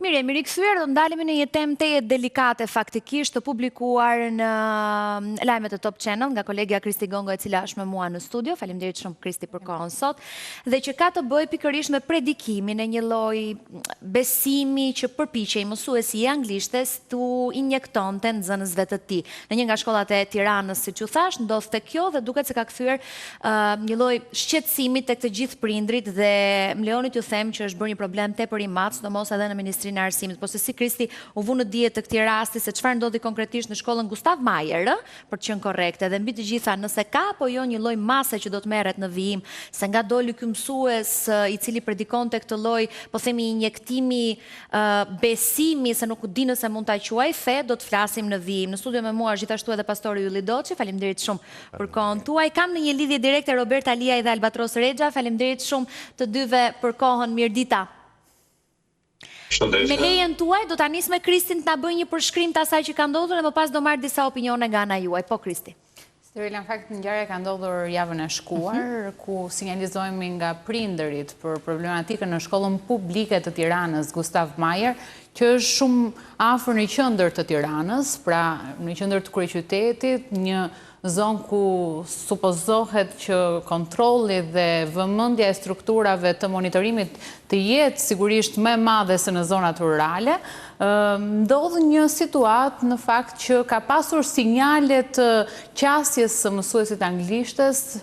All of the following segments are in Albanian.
Mirë, jemi rikthyer, do ndalemi në një temë teje delikate faktikisht të publikuar në lajmet e Top Channel nga kolegja Kristi Gongo, e cila është me mua në studio. Faleminderit shumë Kristi për kohën sot. Dhe që ka të bëjë pikërisht me predikimin e një lloj besimi që përpiqej mësuesi i anglishtes tu injektonte nxënësve të tij. Në një nga shkollat e Tiranës, siç u thash, ndodhte kjo dhe duket se ka kthyer një lloj shqetësimi tek të gjithë prindrit dhe më lejoni t'ju them që është bërë një problem tepër i madh, sidomos edhe në Ministrinë e Arsimit. Po se si Kristi u vu në dije të këtij rasti se çfarë ndodhi konkretisht në shkollën Gustav Mahler, për të qenë korrekte, dhe mbi të gjitha nëse ka apo jo një lloj mase që do të merret në vijim, se nga doli ky mësues i cili predikonte këtë lloj, po themi injektimi besimi, se nuk di nëse mund ta quaj fe, do të flasim në vijim. Në studio me mua gjithashtu edhe pastori Ylli Doçi. Faleminderit shumë për kohën tuaj. Kam në një lidhje direkte Roberta Liaj dhe Albatros Rexha. Faleminderit shumë të dyve për kohën. Mirëdita. Me lejen tuaj, do ta nis me Kristin të na bëjë një përshkrim të asaj që ka ndodhur dhe më pas do marr disa opinione nga ana juaj. Po Kristi. Sterila, në fakt ngjarja ka ndodhur javën e shkuar, ku sinjalizohemi nga prindërit për problematikën në shkollën publike të Tiranës, Gustav Mahler, që është shumë afër në qendër të Tiranës, pra në qendër të kryeqytetit, një zonë ku supozohet që kontrolli dhe vëmendja e strukturave të monitorimit të jetë sigurisht më e madhe se në zonat rurale. Ndodh një situatë në fakt që ka pasur sinjale të qasjes së mësuesit anglishtes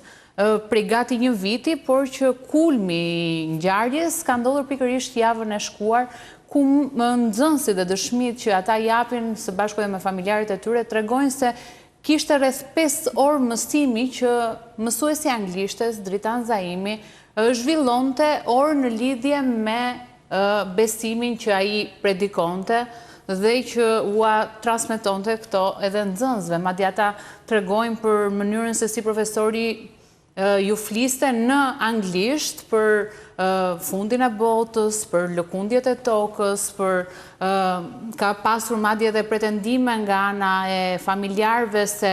prej gati një viti, por që kulmi i ngjarjes ka ndodhur pikërisht javën e shkuar, ku nxënësit dhe dëshmitë që ata japin së bashku edhe me familjarët e tyre tregojnë se kishte rreth 5 orë mësimi që mësuesi anglishtes, Dritan Zaimi, zhvillonte orë në lidhje me besimin që ai predikonte dhe që ua transmetonte këto edhe nxënësve. Madje ata tregojnë për mënyrën se si profesori ju fliste në anglisht për fundin e botës, për lëkundjet e tokës, ka pasur madje edhe pretendime nga ana e familjarëve se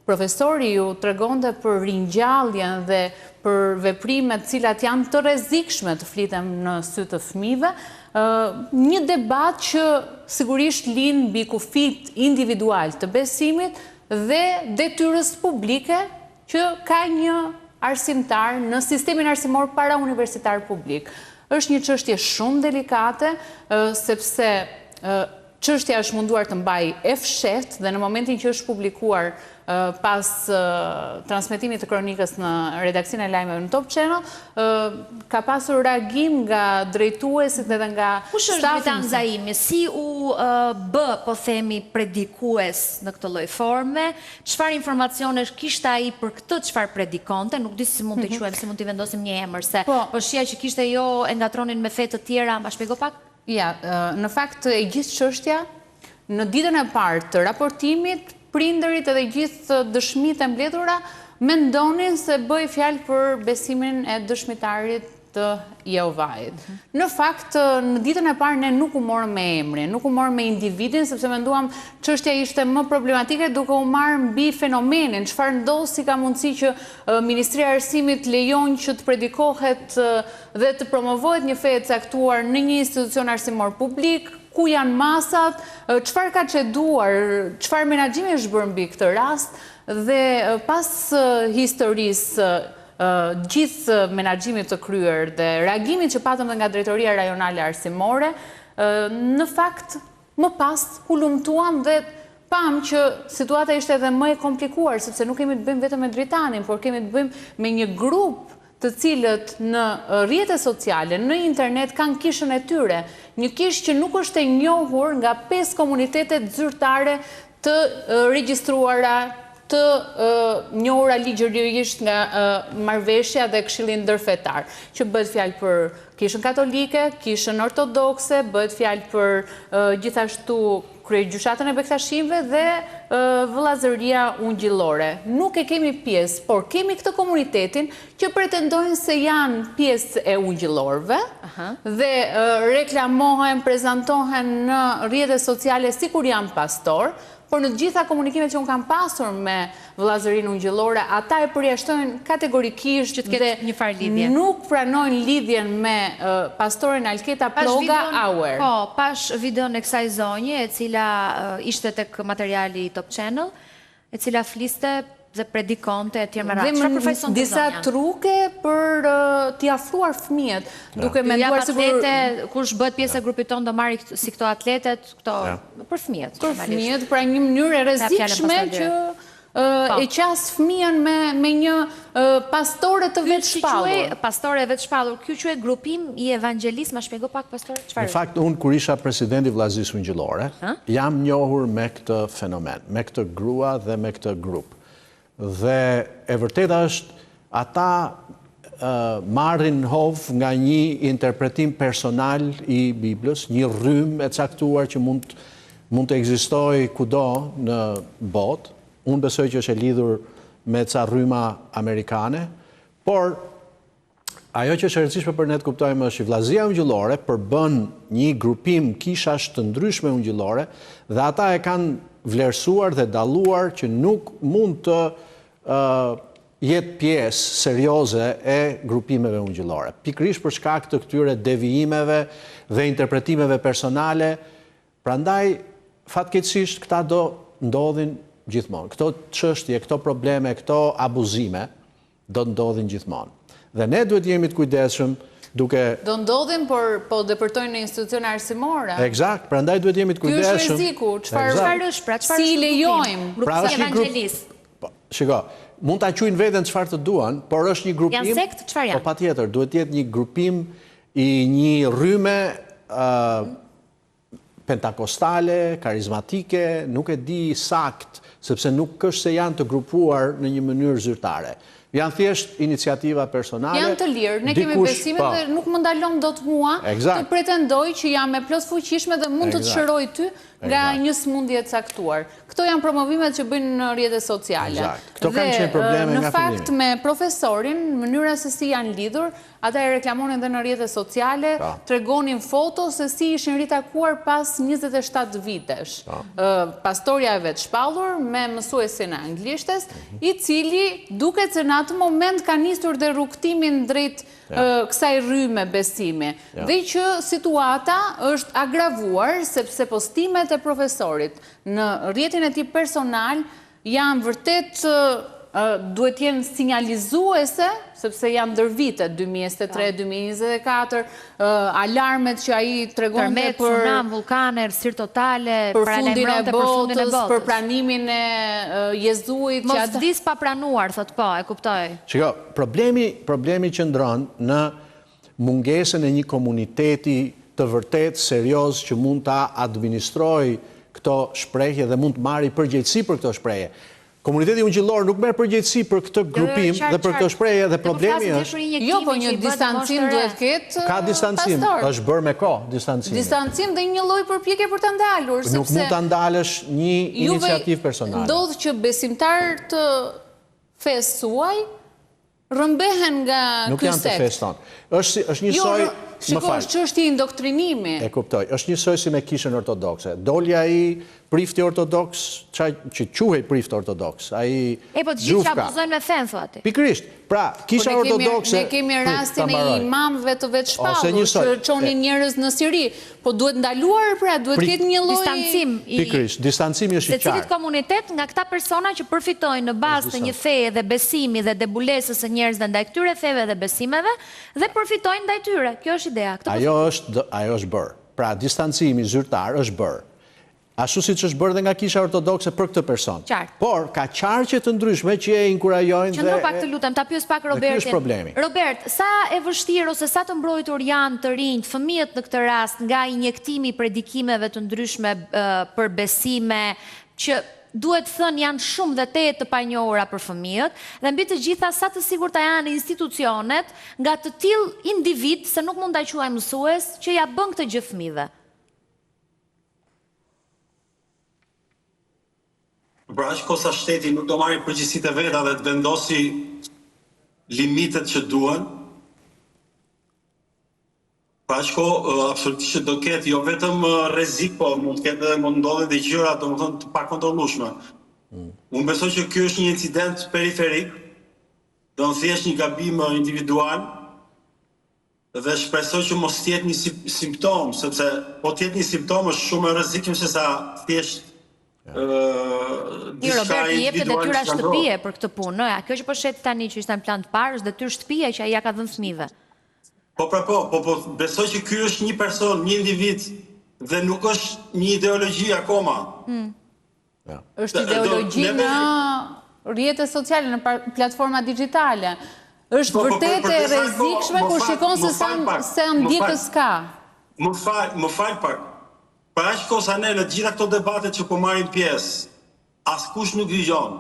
profesori ju tregonte për ringjalljen dhe për veprimet cilat janë të rrezikshme të flitem në sy të fëmijëve. Një debat që sigurisht lind mbi kufit individual të besimit dhe detyrës publike që ka një arsimtar në sistemin arsimor para universitar publik. Është një çështje shumë delikate, sepse çështja është munduar të mbajë e fshehtë dhe në momentin që është publikuar pas transmetimit të kronikës në redaksinë e lajmeve në Top Channel, ka pasur reagim nga drejtuesit edhe nga kush është Dritan Zaimi? Si u bë, po themi, predikues në këtë lloj forme? Çfarë informacione kishte ai për këtë çfarë predikonte? Nuk di si mund të quajmë, si mund t'i vendosim një emër, se po shija që kishte jo e ngatronin me fe të tjera. Ma shpjego pak? Ja, në fakt e gjithë çështja në ditën e parë të raportimit, prindërit edhe gjithë dëshmitë e mbledhura mendonin se bëj fjalë për besimin e dëshmitarit të Jehovait. Në fakt, në ditën e parë ne nuk u morëm me emrin, nuk u morëm me individin, sepse menduam çështja ishte më problematike duke u marrë mbi fenomenin, çfarë ndodh, si ka mundësi që Ministria e Arsimit lejon që të predikohet dhe të promovohet një fe e caktuar në një institucion arsimor publik, ku janë masat, çfarë ka çeduar, çfarë menaxhimi është bërë mbi këtë rast, dhe pas historisë gjithë menaxhimit të kryer dhe reagimit që patëm dhe nga Drejtoria Rajonale Arsimore, në fakt më pas u lumtuam dhe pam që situata ishte edhe më e komplikuar, sepse nuk kemi të bëjmë vetëm me Dritanin, por kemi të bëjmë me një grup të cilët në rrjetet sociale, në internet kanë kishën e tyre, një kishë që nuk është e njohur nga 5 komunitetet zyrtare të regjistruara, të njohura ligjërisht nga Marrëveshja dhe Këshilli Ndërfetar, që bëhet fjalë për kishën katolike, kishën ortodokse, bëhet fjalë për gjithashtu kryegjyshatën e Bektashimve dhe vëllazëria ungjillore. Nuk e kemi pjesë, por kemi këtë komunitetin që pretendojnë se janë pjesë e ungjillorëve dhe reklamohen, prezantohen në rrjetet sociale sikur janë pastor, por në të gjitha komunikimet që unë kam pasur me vëllazërinë ungjillore, ata e përjashtojnë kategorikisht dhe nuk pranojnë lidhjen me pastoren Alketa Ploga Auer. Po, pash videon e kësaj zonje, e cila ishte tek materiali Top Channel, e cila fliste dhe predikonte e tjerë me ratë. Çfarë përfaqëson këtë disa truke për t'i afruar fëmijët, duke menduar sigur kush bëhet pjesë e grupit tonë do marrë si këto atletet, këto për fëmijët. Për fëmijët, pra një mënyrë e rrezikshme që e qas fëmijën me një pastore të vetë shpallur. Pastore e vetë shpallur. Ky quhet grupim i evangjelist, ma shpjego pak pastore çfarë? Në fakt, unë kur isha presidenti Vllazërisë Ungjillore, jam njohur me këtë fenomen, me këtë grua dhe me këtë grup. Dhe e vërteta është, ata marrin hov nga një interpretim personal i Biblës, një rrymë e caktuar që mund të ekzistojë kudo në botë. Unë besoj që është e lidhur me ca rryma amerikane, por ajo që është e rëndësishme për ne të kuptojmë është që Vllazëria Ungjillore përbën një grupim kishash të ndryshme ungjillore dhe ata e kanë vlerësuar dhe dalluar që nuk mund të jetë pjesë serioze e grupimeve ungjillore. Pikërisht për shkak të këtyre devijimeve dhe interpretimeve personale, prandaj fatkeqësisht këta do ndodhin gjithmonë. Këto çështje, këto probleme, këto abuzime do ndodhin gjithmonë. Dhe ne duhet jemi të kujdesshëm duke... Do ndodhin, por po depërtojnë në institucione arsimore. Eksakt, prandaj duhet jemi të kujdesshëm. Ky është rreziku, çfarë është, si i lejojmë? Grupimi evangjelist. Shiko, mund ta quajnë veten çfarë të duan, por është një grupim... Janë sekt, çfarë janë? Po patjetër, duhet të jetë një grupim i një rryme pentakostale, karizmatike, nuk e di sakt, sepse nuk është se janë të grupuar në një mënyrë zyrtare. Janë thjesht iniciativa personale. Janë të lirë, ne kemi besimet dhe nuk më ndalon dot mua të pretendoj që jam me plot fuqishme dhe mund të të shëroj ty nga një smundje e caktuar. Këto janë promovimet që bëjnë në rrjetet sociale. Këto kanë qenë probleme nga fillimi. Në fakt me profesorin, mënyra se si janë lidhur, ata e reklamonin dhe në rrjetet sociale, tregonin foto se si ishin ritakuar pas 27 vitesh. Pastorja e vetë shpallur me mësuesin e anglishtes, i cili duket se në atë moment ka nisur dhe rrugtimin drejt kësaj rryme besimi. Dhe që situata është agravuar sepse postimet e profesorit në rrjetin e tij personal janë vërtet duhet jenë sinjalizuese, sepse janë ndër vitet 2023-2024, alarmet që ai tregonte për tsunami, vulkane, errësirë totale, për fundin e botës, për pranimin e Jezuit, mos dis pa pranuar, thot po, e kuptoj. Shiko, problemi qëndron në mungesën e një komuniteti të vërtet serioz që mund ta administrojë këto shprehje dhe mund të marrë përgjegjësi për këto shprehje. Komuniteti ungjillor nuk merr përgjegjësi për këtë grupim dhe për këtë shprehje dhe problemi është... Jo, po një distancim duhet ketë... Ka distancim, është bërë me kohë distancim. Distancim dhe një lloj përpjekje për ta ndalur, nuk mund ta ndalësh një iniciativë personale. Ndodh që besimtarët fesë suaj rëmbehen nga ky sekt. Nuk janë të fesë tonë. Është një soi... Shiko, është çështje indoktrinimi. E kuptoj. Është një soi si me kishën ortodokse. Doli ai prifti ortodoks, që quhej prift ortodoks. Ai po të gjithë që abuzojnë me fen, thua ti. Pikërisht. Pra, kisha ortodokse... Ne kemi rastin e imamëve të vetë shpallur, që çonin njerëz në Siri. Po duhet ndaluar, pra, duhet ketë një lloj distancim. Pikërisht, distancimi është i qartë. Secilit komunitet nga këta persona që përfitojnë në bazë të një feje dhe besimi dhe debulesës së njerëzve ndaj këtyre feve dhe besimeve dhe përfitojnë ndaj tyre. Kjo është ideja. Ajo është bërë. Pra, distancimi zyrtar është bërë. Ashtu siç është bërë dhe nga kisha ortodokse për këtë person. Por, ka qarqe të ndryshme që e inkurajojnë dhe... Qëndro pak të lutem, ta pyes pak Robertin. Dhe ky është problemi. Robert, sa e vështirë ose sa të mbrojtur janë të rinjt, fëmijët në këtë rast, nga injektimi i predikimeve të ndryshme për besime, që duhet thënë janë shumë dhe tetë të panjohura për fëmijët, dhe mbi të gjitha sa të sigurta janë institucionet nga të tillë individ, se nuk mund ta quaj mësues, që ja bën këtë gjë fëmijëve. Pra aq kosa shteti nuk do marrë përgjegjësitë e veta dhe të vendosi limitet që duan, Pra që absolutisht që do ketë, jo vetëm rrezik, po mund të ketë mund ndodhe dhe gjëra, domethënë të pakontrollueshme. Unë besoj që ky është një incident periferik, do në thjesht një gabim individual, dhe shpresoj që mos tjetë një simptom, sepse po tjetë një simptom është shumë e rrezikim se sa thjesht Robert, i jep të detyra shtëpie për këtë punë. Kjo që po shet tani që ishte në plan të parë, është detyrë shtëpie që ai ja ka dhënë fëmijëve. Po, besoj që ky është një person, një individ, dhe nuk është një ideologji akoma. Është ideologji në rrjetet sociale, në platforma digjitale. Është vërtet e rrezikshme kur shikon se ndjekës ka. Më fal pak. Para që kosa ne në gjitha këto debatet që po marrim pjesë, askush nuk dëgjon.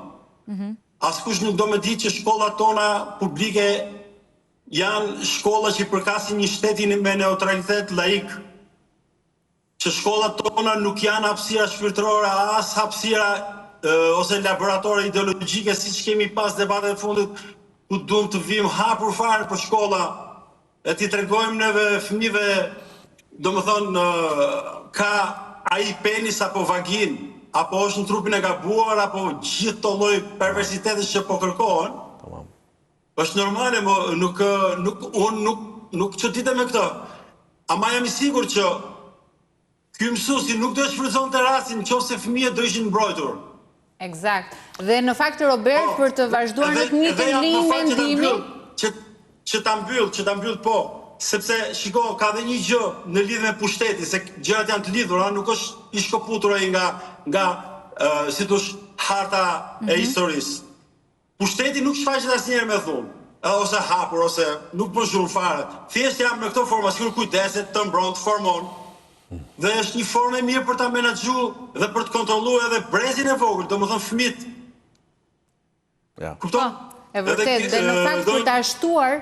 Askush nuk do me ditë që shkollat tona publike janë shkolla që përkasin një shtetin me neutralitet laik, që shkollat tona nuk janë hapësira shpirtërore, as hapësira ose laboratore ideologjike, si që kemi pas debatet e fundit, ku duhem të vim hapur fare për shkolla, e ti tregojmë neve fëmijëve, do më thonë, ka ai penis apo vagin, apo është në trupin e gabuar, apo gjithë të lloj perversitetet që po kërkohen. Është normale, unë nuk çoditem me këtë. Ama jam I sigur që ky mësuesi nuk do të shfrytëzonte rastin nëse fëmijët do ishin mbrojtur. Eksakt. Dhe në fakt Robert, për të vazhduar në të njëjtën linjë mendimi, që ta mbyll po, sepse shiko, ka dhe një gjë në lidhje me pushtetin, se gjërat janë të lidhura, nuk është I shkëputur ai nga si thosh harta e historisë. Pushteti nuk shfaqet asnjëherë me thunë, ose hapur, ose nuk bën shumë fare. Thjesht jam me këto forma, sikur kujdeset, të mbron, të formon. Dhe është një formë e mirë për ta menaxhuar dhe për të kontrolluar edhe brezin e vogël, domethënë fëmijët. Kupton? E vërtet, dhe në fakt për ta shtuar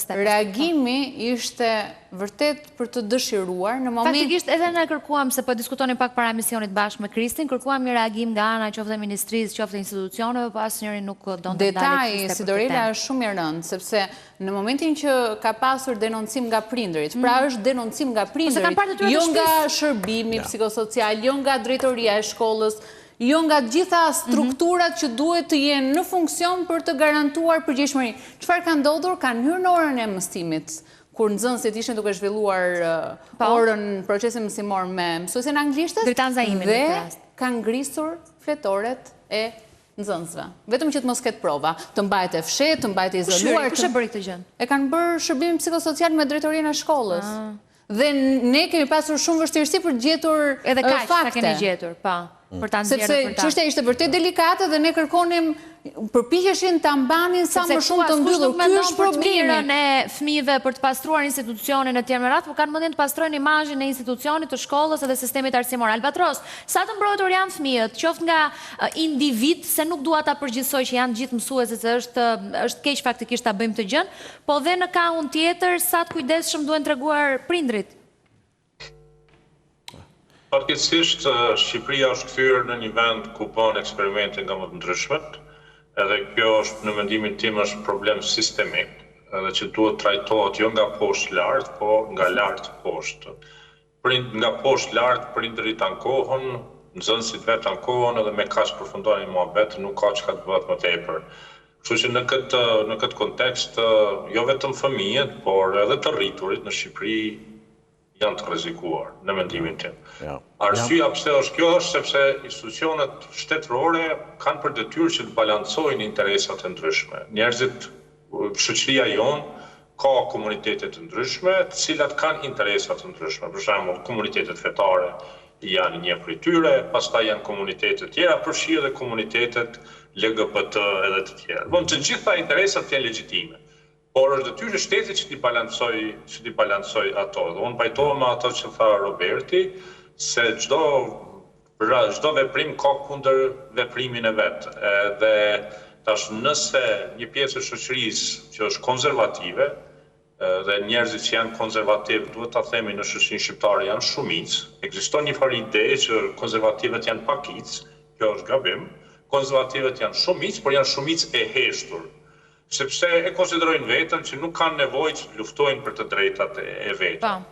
reagimi ishte vërtet për të dëshiruar në moment... Faktikisht edhe ne kërkuam, se po diskutonin pak para emisionit bashkë me Kristin, kërkuam një reagim nga ana qoftë ministrisë, qoftë institucioneve, po asnjëri nuk donte dalë. Detaji si Dorela është shumë I rëndë, sepse në momentin që ka pasur denoncim nga prindërit, pra është denoncim nga prindërit, jo nga shërbimi psikosocial, jo nga drejtoria e shkollës, jo nga gjitha strukturat që duhet të jenë në funksion për të garantuar përgjegjësinë. Çfarë ka ndodhur? Kanë hyrë në orën e mësimit, kur nxënësit ishin duke zhvilluar orën procesin mësimor me mësuesin anglishtes, dhe kanë ngrisur fletoret e nxënësve. Vetëm që të mos ketë prova, të mbajtë e fshetë, të mbajtë izoluar. Kush e bëri këtë gjë? E kanë bërë shërbimin psikosocial me drejtorinë e shkollës. Dhe ne kemi pasur shumë vështirësi për gjetur fakte. Edhe kaq ta keni gjetur, pa. Sepse çështja ishte vërtet delikate dhe ne kërkonim përpiqeshin ta mbanin sa më shumë të mbyllur. Ky është problemi e fëmijëve për të pastruar institucionin e tjerë me radhë, por kanë mendjen të pastrojnë imazhin e institucionit të shkollës edhe sistemit arsimor. Albatros, sa të mbrojtur janë fëmijët, qoftë nga individ, se nuk dua ta përgjithsoj që janë gjithë mësuesit, se është keq faktikisht ta bëjmë të gjën, po dhe në kaun tjetër sa të kujdesshëm duhen treguar prindrit. Fatkeqësisht, Shqipëria është kthyer në një vend ku bën eksperimente nga më të ndryshmet, edhe kjo është në mendimin tim është problem sistemik, edhe që duhet trajtohet jo nga poshtë lart, po nga lart poshtë. Nga poshtë lart prindërit ankohen, nxënësit vetë ankohen edhe me kaq përfundojnë muhabet, nuk ka çka të bëhet më tepër. Kështu që në këtë kontekst jo vetëm fëmijët, por edhe të rriturit në Shqipëri janë të rrezikuar, në mendimin tim. Arsyeja pse është kjo është sepse institucionet shtetërore kanë për detyrë që të balancojnë interesat e ndryshme. Njerëzit, shoqëria jonë ka komunitete të ndryshme, të cilat kanë interesa të ndryshme. Për shembull, komunitetet fetare janë një prej tyre, pastaj janë komunitete tjera, përfshi edhe komunitetet LGBT edhe të tjera. Të gjitha interesat janë legjitime. Por është detyrë e shtetit që t'i balancoj ato. Dhe unë pajtohem me ato që tha Roberti, se çdo veprim ka kundër veprimin e vet. Dhe tash nëse një pjesë e shoqërisë që është konservative, dhe njerëzit që janë konservativ, duhet ta themi në shoqërinë shqiptare janë shumicë. Ekziston një farë ide që konservativet janë pakicë, kjo është gabim. Konservativet janë shumicë, por janë shumicë e heshtur. sepse e konsiderojnë vetën që nuk kanë nevojë që luftojnë për të drejtat e vetën.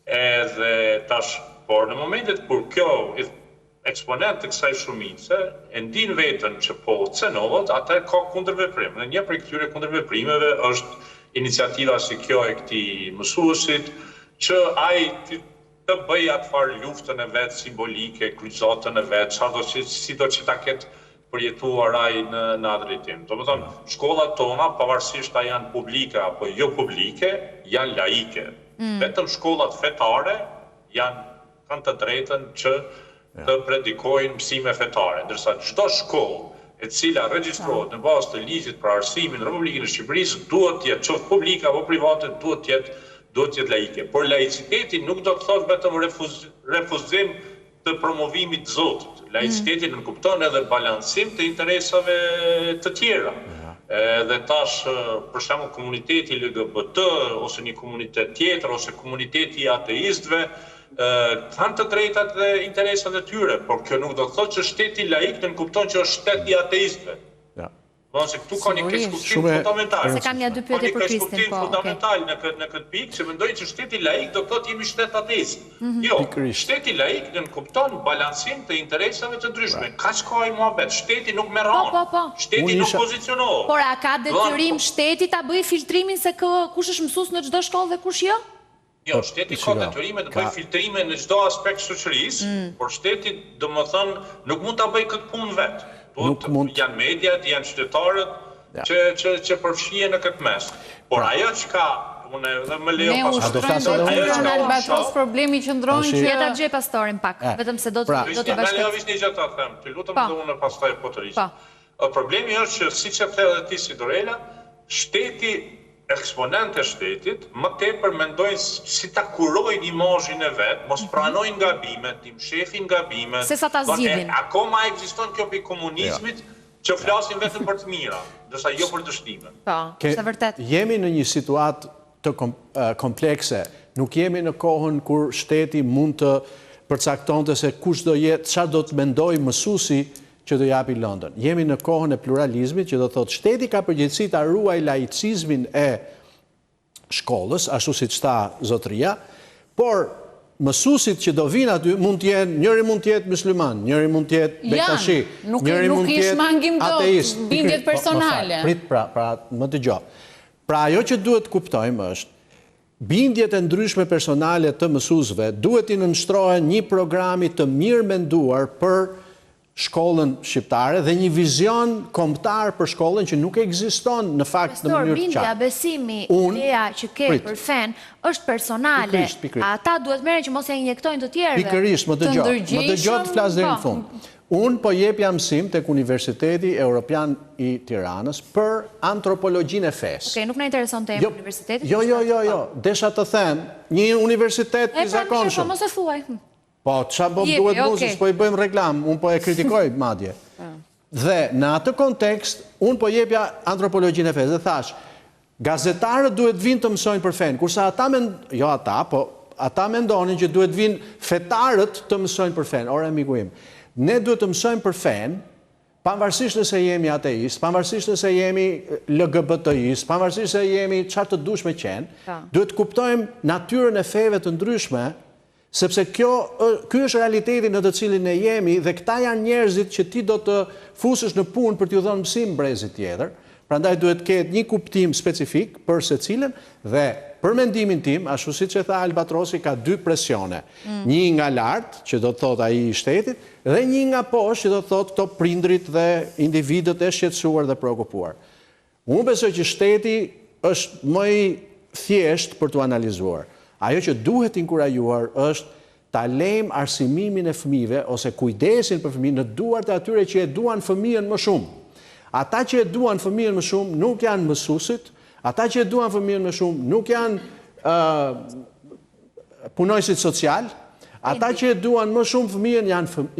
Edhe tash, por në momentet kur kjo eksponent të kësaj shumice e ndin vetën që po cenohet, atë ka kundërveprim. Dhe një prej këtyre kundërveprimeve është iniciativa si kjo e këtij mësuesit, që ai të bëj atë farë luftën e vetë simbolike, kryqëzatën e vetë, sido që ta ketë përjetuar ai në atë drejtim. Do të thonë, shkollat tona, pavarësisht a janë publike apo jo publike, janë laike. Vetëm shkollat fetare kanë të drejtën që të predikojnë mësime fetare, ndërsa çdo shkollë e cila regjistrohet në bazë të ligjit për arsimin në Republikën e Shqipërisë duhet të jetë qoftë publike apo private, duhet të jetë laike. Por laiciteti nuk do të thotë vetëm refuzim të promovimit të Zotit. Laiciteti nënkupton edhe balancim të interesave të tjera. Dhe tash, për shembull, komuniteti LGBT ose një komunitet tjetër ose komuniteti i ateistëve kanë të drejtat dhe interesat e tyre, por kjo nuk do të thotë që shteti laik nënkupton që është shteti i ateistëve. Se këtu ka një keqkuptim fundamental. Se kam një dy pyetje për Kristin, po. Ka një keqkuptim fundamental në këtë pikë, që mendojnë që shteti laik do të thotë jemi shtet ateist. Jo, shteti laik nënkupton balancim të interesave të ndryshme. Kaq ka ai muhabet, shteti nuk merr anë. Shteti nuk pozicionohet. Por a ka detyrim shteti ta bëjë filtrimin se kush është mësues në çdo shkollë dhe kush jo? Jo, shteti ka detyrime të bëjë filtrime në çdo aspekt shoqërisë, por shteti, domethënë, nuk mund ta bëjë këtë punë vetë. Janë mediat, janë qytetarët që përfshihen në këtë mes. Por ajo që ka, unë edhe më lejo në Albatros problemi qëndron që... Jeta gjej pastorin pak, vetëm se do të bashkët. Me lejo vishë një gjëta të them, të lutëm dhe unë pastaj po të rishë. Problemi është që, si që the dhe ti si Dorela, shteti, eksponent e shtetit, më tepër mendojnë si ta kurojnë imazhin e vet, mos pranojnë gabimet, tim shefin gabimet. Se sa ta zgjidhin. Akoma ekziston kjo pikë komunizmit që flasin vetëm për të mira, ndërsa jo për dështime. Po, është vërtet. Jemi në një situatë të komplekse, nuk jemi në kohën kur shteti mund të përcaktonte se kush do jetë, çfarë do të mendojë mësuesi që do japi lëndën. Jemi në kohën e pluralizmit, që do thotë shteti ka përgjegjësi ta ruaj laicizmin e shkollës, ashtu siç tha zotëria, por mësuesit që do vinë aty mund të jenë, njëri mund të jetë musliman, njëri mund të jetë bektashi, njëri mund të jetë ateist, bindjet personale. Prit, pra më dëgjoj. Pra ajo që duhet kuptojmë është bindjet e ndryshme personale të mësuesve duhet i nënshtrohen një programi të mirë menduar për shkollën shqiptare dhe një vizion kombëtar për shkollën që nuk ekziston në fakt në mënyrë të qartë. Bindja, besimi, ideja që ke për fen është personale. Ata duhet merren që mos ja injektojnë të tjerëve. Pikërisht, më dëgjoj të flas deri në fund. Unë po jepja mësim tek Universiteti Evropian i Tiranës për antropologjinë e fesë. Okej, nuk na intereson tema universitetit. Jo, desha të them, një universitet i zakonshëm. Po mos e thuaj. Po, qa duhet muzës, po i bëjmë reklam, unë po e kritikoj madje. Dhe në atë kontekst, unë po jepja antropologjinë e fesë, dhe thash, gazetarët duhet vinë të mësojnë për fenë, kurse ata mendonin që duhet vinë fetarët të mësojnë për fenë. Ora, miku im, ne duhet të mësojnë për fenë, pavarësisht nëse jemi ateist, pavarësisht nëse jemi LGBTist, pavarësisht nëse jemi çfarë të dush me qenë, duhet kuptojmë natyrën e feve të ndryshme, sepse ky është realiteti në të cilin ne jemi dhe këta janë njerëzit që ti do të fusësh në punë për t'ju dhënë mësim brezit tjetër. Prandaj duhet ketë një kuptim specifik për secilin dhe për mendimin tim, ashtu siç e tha Albatrosi, ka dy presione. Një nga lart, që do të thotë ai i shtetit, dhe një nga poshtë, që do të thotë këto prindrit dhe individët e shqetësuar dhe preokupuar. Unë besoj që shteti është më i thjeshtë për t'u analizuar. Ajo që duhet inkurajuar është ta lejmë arsimimin e fëmijëve ose kujdesin për fëmijën në duart e atyre që e duan fëmijën më shumë. Ata që e duan fëmijën më shumë nuk janë mësuesit, ata që e duan fëmijën më shumë nuk janë punojësit social, ata që e duan më shumë fëmijën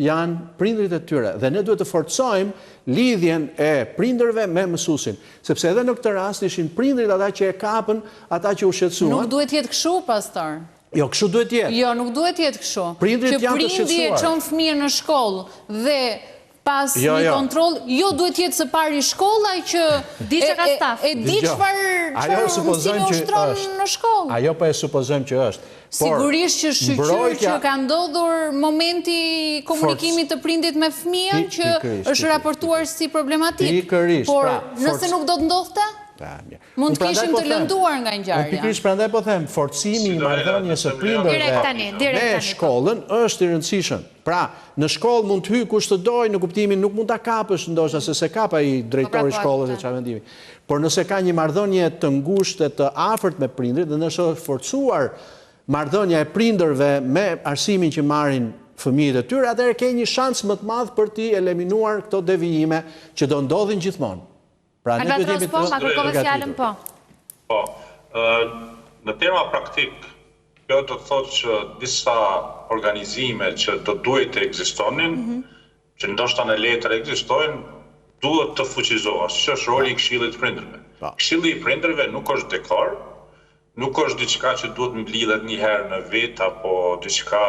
janë prindrit e tyre. Dhe ne duhet të forcojmë lidhjen e prindërve me mësuesin, sepse edhe në këtë rast ishin prindrit ata që e kapën, ata që u shqetësuan. Nuk duhet jetë kështu, pastor. Jo, kështu duhet jetë. Jo, nuk duhet jetë kështu. Prindrit janë të shqetësuar. Që prindi e çon fëmijën në shkollë dhe pas një kontroll, jo duhet jetë së pari shkolla që Di që ka staf. e di çfarë mësimi ushtron në shkollë. Ajo po e supozojmë që është. Sigurisht që shqyqyr që ka ndodhur momenti komunikimit të prindit me fëmijën që është raportuar si problematik. Por nëse nuk do të ndodhte, mund të kishim të lënduar nga ngjarja. Pikërisht prandaj po them, forcimi i marrëdhënies së prindërve me shkollën është i rëndësishëm. Pra, në shkollë mund të hyj kush të dojë në kuptimin nuk mund ta kapësh ndoshta se se kap ai drejtori i shkollës e çfarë mendimi. Por nëse ka një marrëdhënie të ngushtë të afërt me prindrit dhe nëse është forcuar marrëdhënia e prindërve me arsimin që marrin fëmijët e tyre, atëherë ke një shans më të madh për t'i eliminuar këto devijime që do ndodhin gjithmonë. Pra ne duhet jemi po, ma kërkove fjalën po. Po, në tema praktik, kjo do të thotë që disa organizime që do duhet të ekzistonin, që ndoshta në letër ekzistojnë, duhet të fuqizohen, që është roli i Këshillit të Prindërve. Këshilli i Prindërve nuk është dekor, nuk është diçka që duhet mblidhet një herë në vit apo diçka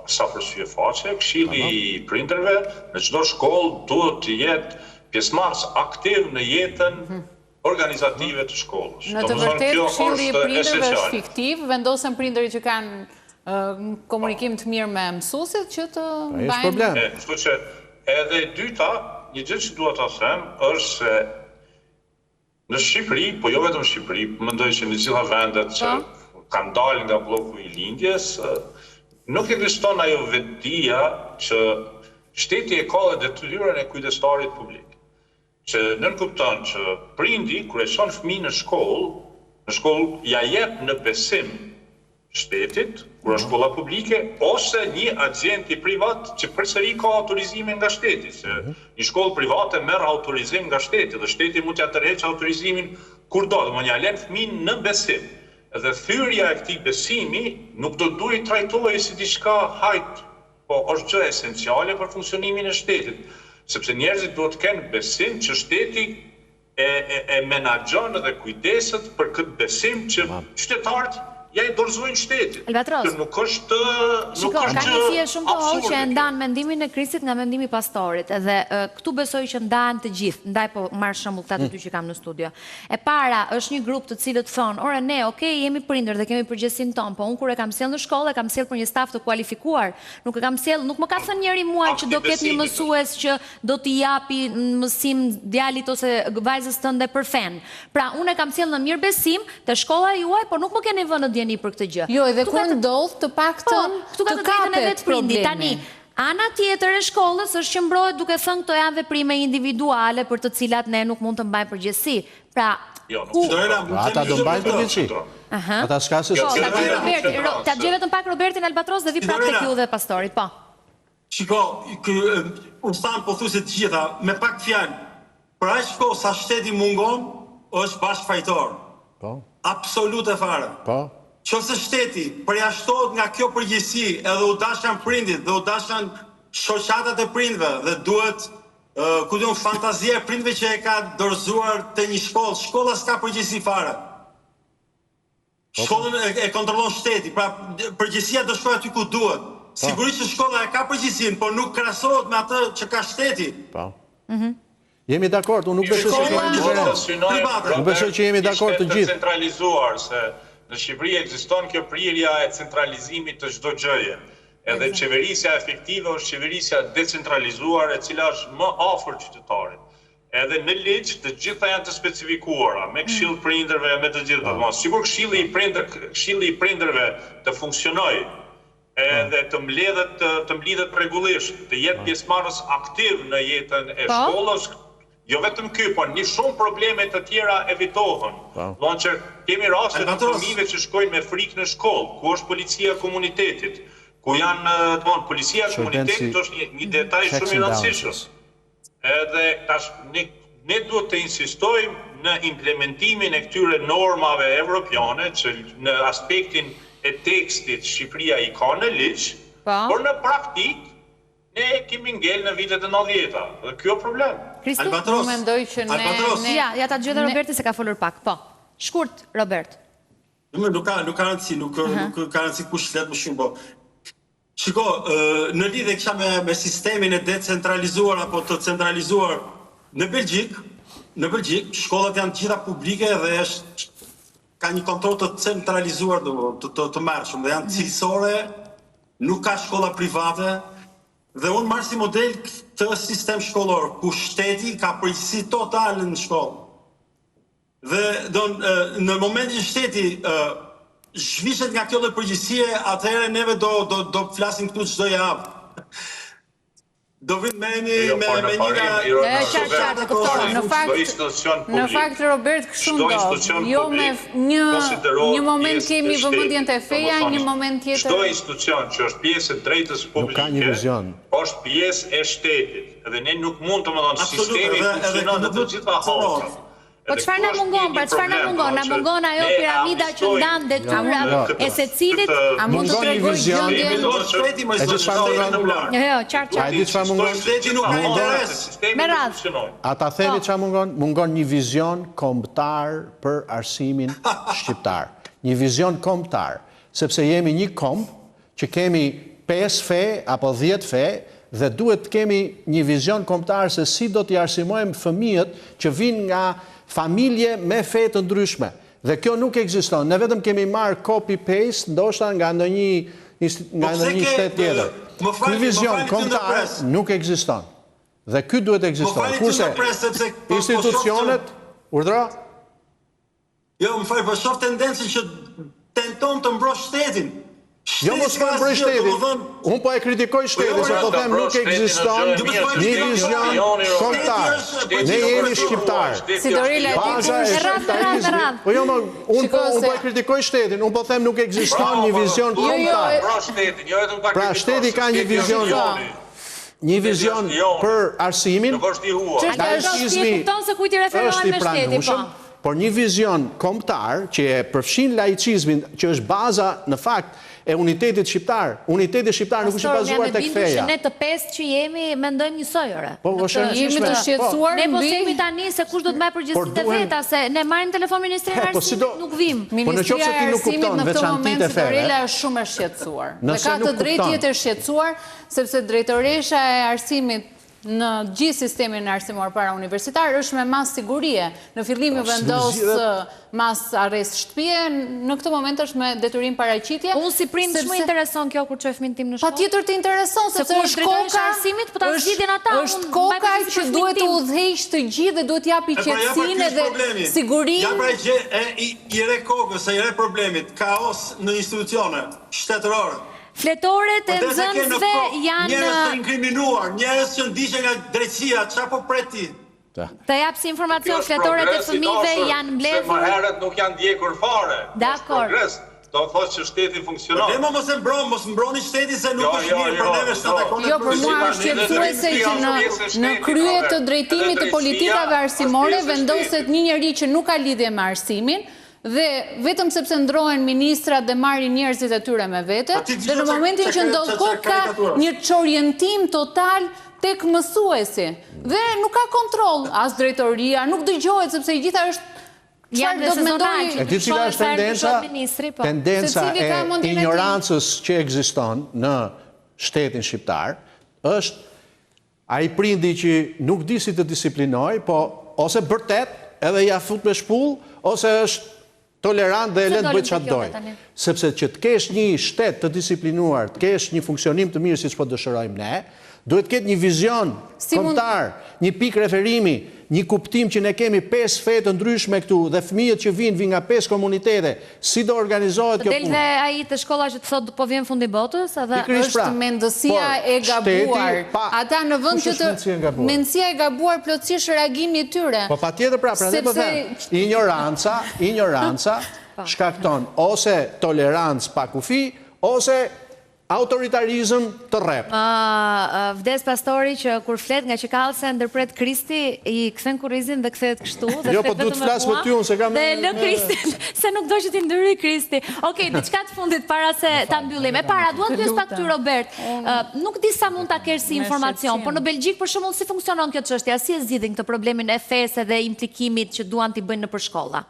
sa përsyje faqe. Këshilli i Prindërve në çdo shkollë duhet të jetë pjesëmarrës aktiv në jetën organizative të shkollës. Në të vërtetë Këshilli i Prindërve është fiktiv, vendosen prindërit që kanë komunikim të mirë me mësuesit që të bëjnë. Kështu që edhe e dyta, një gjë që dua ta them është se në Shqipëri, po jo vetëm në Shqipëri, mendoj që në gjitha vendet që kanë dalë nga bloku i lindjes, nuk ekziston ajo vetdia që shteti e ka dhe detyrën e kujdestarit publik. Që nënkupton që prindi kur e çon fëmijën në shkollë ja jep në besim shtetit, kur është shkolla publike, ose një agenti privat që përsëri ka autorizimin nga shteti. Se një shkollë private merr autorizim nga shteti dhe shteti mund t'ja tërheqë autorizimin kur do, domethënë ja lën fëmijën në besim. Dhe thyrja e këtij besimi nuk do duhet trajtohej si diçka hajt, po është gjë esenciale për funksionimin e shtetit, sepse njerëzit duhet të kenë besim që shteti e menaxhon dhe kujdeset për këtë besim që qytetarët ja i dorëzojnë shtetit. Albatros. Nuk është ka një fije shumë të hollë që e ndan mendimin e Kristit nga mendimi i pastorit, edhe këtu besoj që ndahen të gjithë, ndaj po marr shembull këta të dy që kam në studio. E para është një grup të cilët thonë, "Ore ne, okay, jemi prindër dhe kemi përgjegjësinë tonë, po unë kur e kam sjell në shkollë, e kam sjell për një staf të kualifikuar, nuk e kam sjell, nuk më ka thënë njëri muaj që do ketë një mësues që do t'i japi mësim djalit ose vajzës tënde për fen. Pra unë e kam sjell në mirëbesim te shkolla juaj, por nuk më keni vënë për këtë gjë." Jo, edhe kur ndodh të paktën të kapet problemi. Tani, ana tjetër e shkollës është që mbrohet duke thënë këto janë veprime individuale për të cilat ne nuk mund të mbajmë përgjegjësi. Pra, ata do mbajnë përgjegjësi. Ata s'ka se ta gjej vetëm pak Robertin Albatros dhe vi prapë tek ju dhe pastori, po. Shiko, unë thamë po thu se të gjitha, me pak fjalë, për aq kohë sa shteti mungon, është bashkëfajtor. Po. Absolute fare. Po. Qofse shteti përjashtohet nga kjo përgjegjësi edhe u dashan prindit dhe u dashan shoqatat e prindve dhe duhet ku diun fantazia e prindve që e ka dorëzuar te një shkollë, shkolla s'ka përgjegjësi fare. Shkollën e kontrollon shteti, pra përgjegjësia do shkojë aty ku duhet. Sigurisht që shkolla e ka përgjegjësinë, por nuk krahasohet me atë që ka shteti. Po. Jemi dakord, unë nuk besoj se kemi diferencë. Nuk besoj që jemi dakord të gjithë. Centralizuar se në Shqipëri ekziston kjo prirja e centralizimit të çdo gjëje. Edhe qeverisja efektive është qeverisja decentralizuar e cila është më afër qytetarit. Edhe në ligj të gjitha janë të specifikuara me këshill prindërve me të gjitha. Sigur këshilli i prindërve të funksionojë edhe të mblidhet rregullisht, të jetë pjesëmarrës aktiv në jetën e shkollës. Jo vetëm ky, por një shumë probleme të tjera evitohen. Donë që kemi raste të fëmijëve që shkojnë me frikë në shkollë, ku është policia e komunitetit, ku janë, policia e komunitetit është një detaj shumë i rëndësishëm. Edhe tash ne duhet të insistojmë në implementimin e këtyre normave evropiane që në aspektin e tekstit Shqipëria i ka në ligj, por në praktikë ne kemi ngel në vitet e 90-ta, dhe kjo problem. Albatros, unë mendoj që ne... Ja ta gjë dhe Roberti se ka folur pak, po. Shkurt, Robert. Nuk ka rëndësi, nuk ka rëndësi kush flet më shumë, po. Shiko, në lidhje kisha me sistemin e decentralizuar apo të centralizuar në Belgjik, shkollat janë gjitha publike dhe ka një kontroll të centralizuar të mërshëm dhe janë cilësore, nuk ka shkolla private dhe unë marrë si model këtë sistem shkollor ku shteti ka përgjegjësi totale në shkollë. Dhe në momentin shteti zhvishet nga kjo lloj përgjegjësie, atëherë neve do flasim këtu çdo javë. Do vim me një Në fakt, Robert, kështu ndodh. Jo me një moment kemi vëmendjen te feja, një moment tjetër. Çdo institucion që është pjesë e drejtës publike, është pjesë e shtetit. Dhe ne nuk mund të sistemi funksionon në të gjitha hallat. Po çfarë na mungon? Na mungon ajo piramida që ndan detyrat e secilit. A mund të tregoj gjendjen? Jo, qartë. A e di çfarë mungon? Shteti nuk ka interes. Me radhë. Ata theni çfarë mungon? Mungon një vizion kombëtar për arsimin shqiptar. Një vizion kombëtar, sepse jemi një komb që kemi 5 fe apo 10 fe dhe duhet të kemi një vizion kombëtar se si do t'i arsimojmë fëmijët që vinë nga familje me fe të ndryshme. Dhe kjo nuk ekziston. Ne vetëm kemi marrë copy-paste, ndoshta nga ndonjë shtet tjetër. Ky vizion kombëtar nuk ekziston. Dhe ky duhet ekziston. Kurse institucionet, urdhëro? Jo, më fal, po shoh tendencën që tenton të mbrosh shtetin. Jo mos më mbroj shtetin. Unë po e kritikoj shtetin, se po them nuk ekziston një vizion kombëtar. Ne jemi shqiptar. Si Dorila Rrad. Po jo, unë po e kritikoj shtetin, unë po them nuk ekziston një vizion kombëtar. Pra shteti ka një vizion. Një vizion për arsimin. Laicizmi është i pranueshëm, por një vizion kombëtar që e përfshin laicizmin, që është baza në fakt e unitetit shqiptar. Uniteti shqiptar nuk është i bazuar tek feja. Ne të pestë që jemi mendojmë njësoj ore. Po, jemi të shqetësuar. Ne po themi tani se kush do të merr përgjegjësitë e veta, se ne marrim telefon Ministrinë e Arsimit, nuk vim. Ministria e Arsimit në këtë moment Dorela është shumë e shqetësuar. Dhe ka të drejtë jetë e shqetësuar, sepse drejtoresha e arsimit në gjithë sistemin arsimor para universitar është me mas sigurie. Në fillim ju vendos mas arrest shtëpie, në këtë moment është me detyrim paraqitje. Unë si prind shumë intereson kjo kur çoj fëmin tim në shkollë. Patjetër të intereson, sepse është koka arsimit, po ta zgjidhin ata. Është koka që duhet të udhëheqë të gjithë dhe duhet japi qetësinë dhe sigurinë. Ja pra gjë i re kokës, i re problemit, kaos në institucione shtetërore. Fletoret e nxënësve janë njerëz të inkriminuar, njerëz që ndiqen nga drejtësia, çfarë po pret ti? Të jap si informacion, fletoret e fëmijëve janë mbledhur. Se më herët nuk janë ndjekur fare. Dakor. Do thotë që shteti funksionon. Ne mos mbroni shtetin se nuk është mirë për neve të takon. Jo, për mua është shqetësuese që në krye të drejtimit të politikave arsimore vendoset një njeri që nuk ka lidhje me arsimin, dhe vetëm sepse ndrohen ministrat dhe marrin njerëzit e tyre me vete, dhe në momentin që ndodh ka një çorientim total tek mësuesi. Dhe nuk ka kontroll, as drejtoria, nuk dëgjohet sepse i gjitha është çfarë do të mendojë. E di cila është tendenca e ignorancës që ekziston në shtetin shqiptar, është ai prindi që nuk di si të disiplinoj, po ose bërtet edhe ja fut me shpull, ose është tolerant dhe e letë bëjt qatë dojë. Sepse që të kesh një shtet të disiplinuar, të kesh një funksionim të mirë si që po dëshërojmë ne, duhet ketë një vizion kombëtar, një pikë referimi, një kuptim që ne kemi 5 fe të ndryshme këtu dhe fëmijët që vinë nga 5 komunitete, si do organizohet kjo punë. Del dhe ai të shkolla që të thotë po vjen fundi botës, edhe është mendësia e gabuar. Ata në vend që të mendësia e gabuar plotësisht reagimi i tyre. Po patjetër prandaj po them, ignoranca shkakton ose tolerancë pa kufi, ose autoritarizëm të rrep. Vdes pastori që kur flet nga që kallse ndërpret Kristi, i kthen kurrizin dhe kthehet kështu. Jo, po duhet të flas me ty unë se kam... Dhe lë Kristin, se nuk do që ti ndryri Kristi. Okej, diçka të fundit para se ta mbyllim. E para, duhet pyes pak ty Robert. Nuk di sa mund ta kesh si informacion, por në Belgjik për shembull si funksionon kjo çështje? Si e zgjidhin këtë problemin e fesë dhe implikimit që duan t'i bëjnë nëpër shkolla?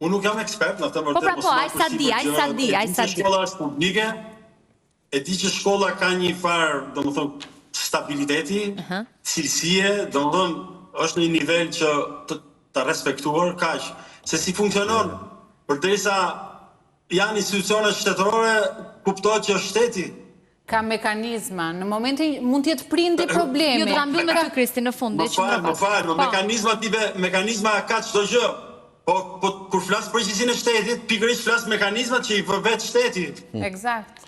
Unë nuk jam ekspert në të vërtet. Po pra po, aj sa di. Shkolla është publike, e di që shkolla ka një farë, domethënë, stabiliteti, cilësie, domethënë, është në një nivel që të respektuar, kaq. Se si funksionon, përderisa janë institucione shtetërore, kuptohet që është shteti. Ka mekanizma, në momentin mund t'jetë prindi problemi. Ju të kam mbyll me ty, Kristi, në fund. Më falë, mekanizma ka çdo gjë. Po kur flas përgjegjësinë e shtetit, pikërisht flas mekanizmat që i vëvet shteti. Eksakt.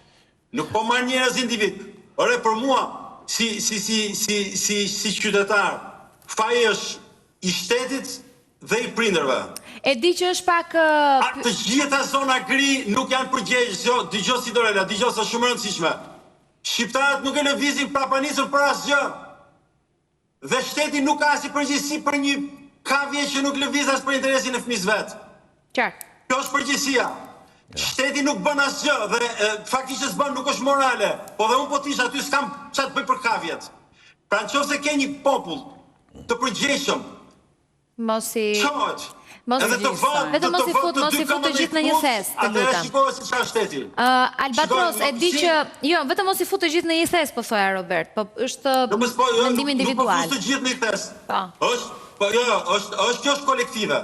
Nuk po marr njerëz individ. Ore, për mua, si qytetar, faji është i shtetit dhe i prindërve. E di që është pak... Të gjitha zona gri nuk janë përgjegjës. Dëgjoj si Dorela, dëgjoj se shumë e rëndësishme. Shqiptarët nuk e lëvizin prapanisur për asgjë. Dhe shteti nuk ka asnjë përgjegjësi për një kavje që nuk lëviz as për interesin e fëmijës vet. Qartë. Kjo është përgjegjësia. Shteti nuk bën asgjë dhe faktikisht s'bën, nuk është morale. Po dhe unë po tish aty s'kam çfarë të bëj për kavjet. Pra nëse ke një popull të përgjegjshëm, mos i vetëm mos i fut të gjithë në një thes, të lutem. Atëherë shikoj se çfarë shteti. Albatros, e di që jo, vetëm mos i fut të gjithë në një thes, po thoya Robert, po është mendim individual. Nuk po fut të gjithë në një thes. Është kjo është kolektive.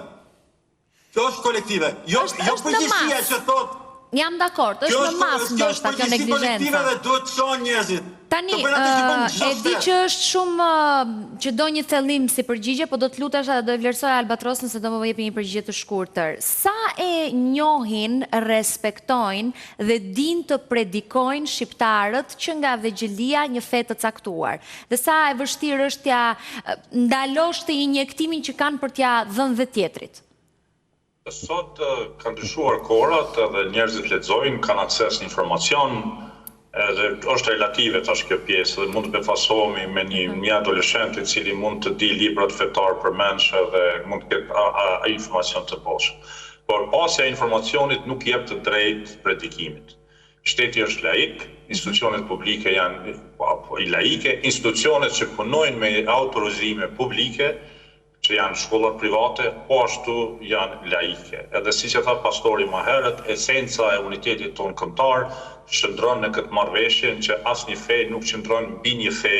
Kjo është kolektive. Jo përgjegjësia që thotë. Jam dakord, është në masë ndoshta kjo neglizhenca. Dhe duhet të shohin njerëzit. Tani, e di që është shumë që do një thellim si përgjigje, po do të lutesh dhe do e vlerësoj Albatros nëse do më jepi një përgjigje të shkurtër. Sa e njohin, respektojnë dhe din të predikojnë shqiptarët që nga vegjelia një fe të caktuar? Dhe sa e vështirë është t'ja ndalosh të injektimin që kanë për t'ja dhënë dhe tjetrit? Sot kanë ndryshuar kohërat dhe njerëzit lexojnë, kanë akses në informacion, edhe është relative tash kjo pjesë dhe mund të befasohemi me një adoleshent i cili mund të di librat fetar për mendshë dhe mund të ketë informacion të poshtë. Por pasja e informacionit nuk jep të drejtë predikimit. Shteti është laik, institucionet publike janë laike, institucionet që punojnë me autorizime publike që janë shkollat private, po ashtu janë laike. Edhe si që tha pastori më herët, esenca e unitetit tonë kombëtar qëndron në këtë marrëveshje që asnjë fe nuk qëndron mbi një fe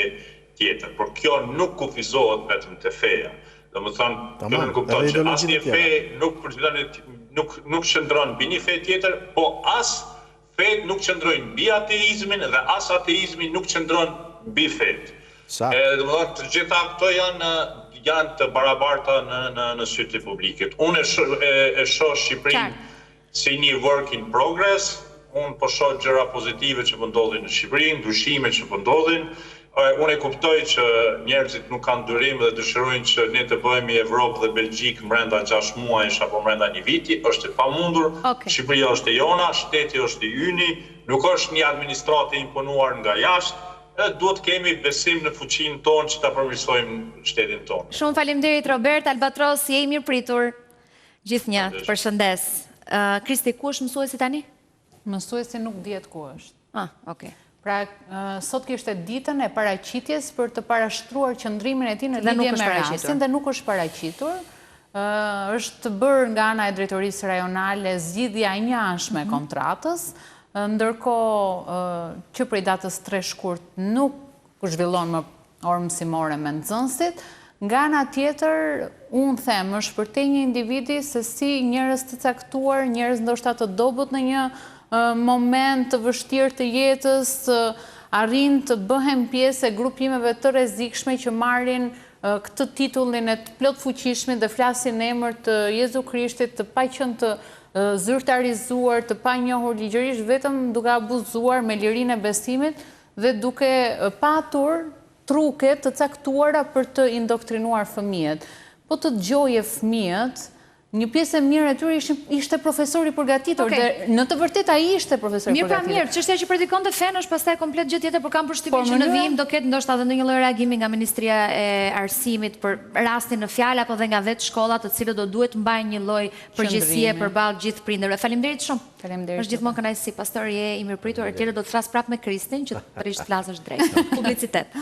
tjetër. Por kjo nuk kufizohet vetëm te feja. Domethënë, kjo nuk kupton që asnjë fe nuk qëndron mbi një fe tjetër, po as fet nuk qëndrojnë mbi ateizmin dhe as ateizmi nuk qëndron mbi fet. Domethënë, të gjitha këto janë të barabarta në sytë e publikit. Unë e shoh Shqipërinë si një work in progress, unë po shoh gjëra pozitive që po ndodhin në Shqipëri, ndryshime që po ndodhin. Unë e kuptoj që njerëzit nuk kanë durim dhe dëshirojnë që ne të bëhemi Evropë dhe Belgjikë brenda 6 muajsh apo brenda një viti, është e pamundur. Shqipëria është e jona, shteti është i yni, nuk është një administratë imponuar nga jashtë. Duhet kemi besim në fuqinë tonë që ta përmirësojmë shtetin tonë. Shumë faleminderit Robert, Albatros, je i mirë pritur. Gjithnjë, përshëndes. Kristi, ku është mësuesi tani? Mësuesi nuk dihet ku është. Okej. Pra, sot kishte ditën e paraqitjes për të parashtruar qëndrimin e tij në lidhje me rastin dhe nuk është paraqitur. Është bërë nga ana e drejtorisë rajonale zgjidhja e njëanshme e kontratës. Ndërkohë që prej datës 3 shkurt nuk zhvillon më orë mësimore me nxënësit, nga ana tjetër unë them është për te një individi se si njerëz të caktuar, njerëz ndoshta të dobët në një moment të vështirë të jetës, arrin të bëhen pjesë e grupimeve të rrezikshme që marrin këtë titullin e të plot fuqishmit dhe flasin në emër të Jezu Krishtit, të paqen të zyrtarizuar, të pa njohur ligjërisht, vetëm duke abuzuar me lirinë e besimit dhe duke patur truke të caktuara për të indoktrinuar fëmijët. Po të dëgjoje fëmijët, një pjesë e mirë e tyre ishte profesori përgatitur, dhe në të vërtetë ai ishte profesori përgatitur. Mirë, çështja që predikonte fen është pastaj komplet gjë tjetër, por kam përshtypjen që në vijim do ketë ndoshta edhe ndonjë lloj reagimi nga Ministria e Arsimit për rastin në fjalë apo dhe nga vetë shkollat, të cilët do duhet të mbajnë një lloj përgjegjësie përballë gjithë prindërve. Faleminderit shumë. Faleminderit. Është gjithmonë kënaqësi, pastor, je i mirëpritur, tjerë do të flas prapë me Kristin që të prish të flasësh drejt. Publicitet.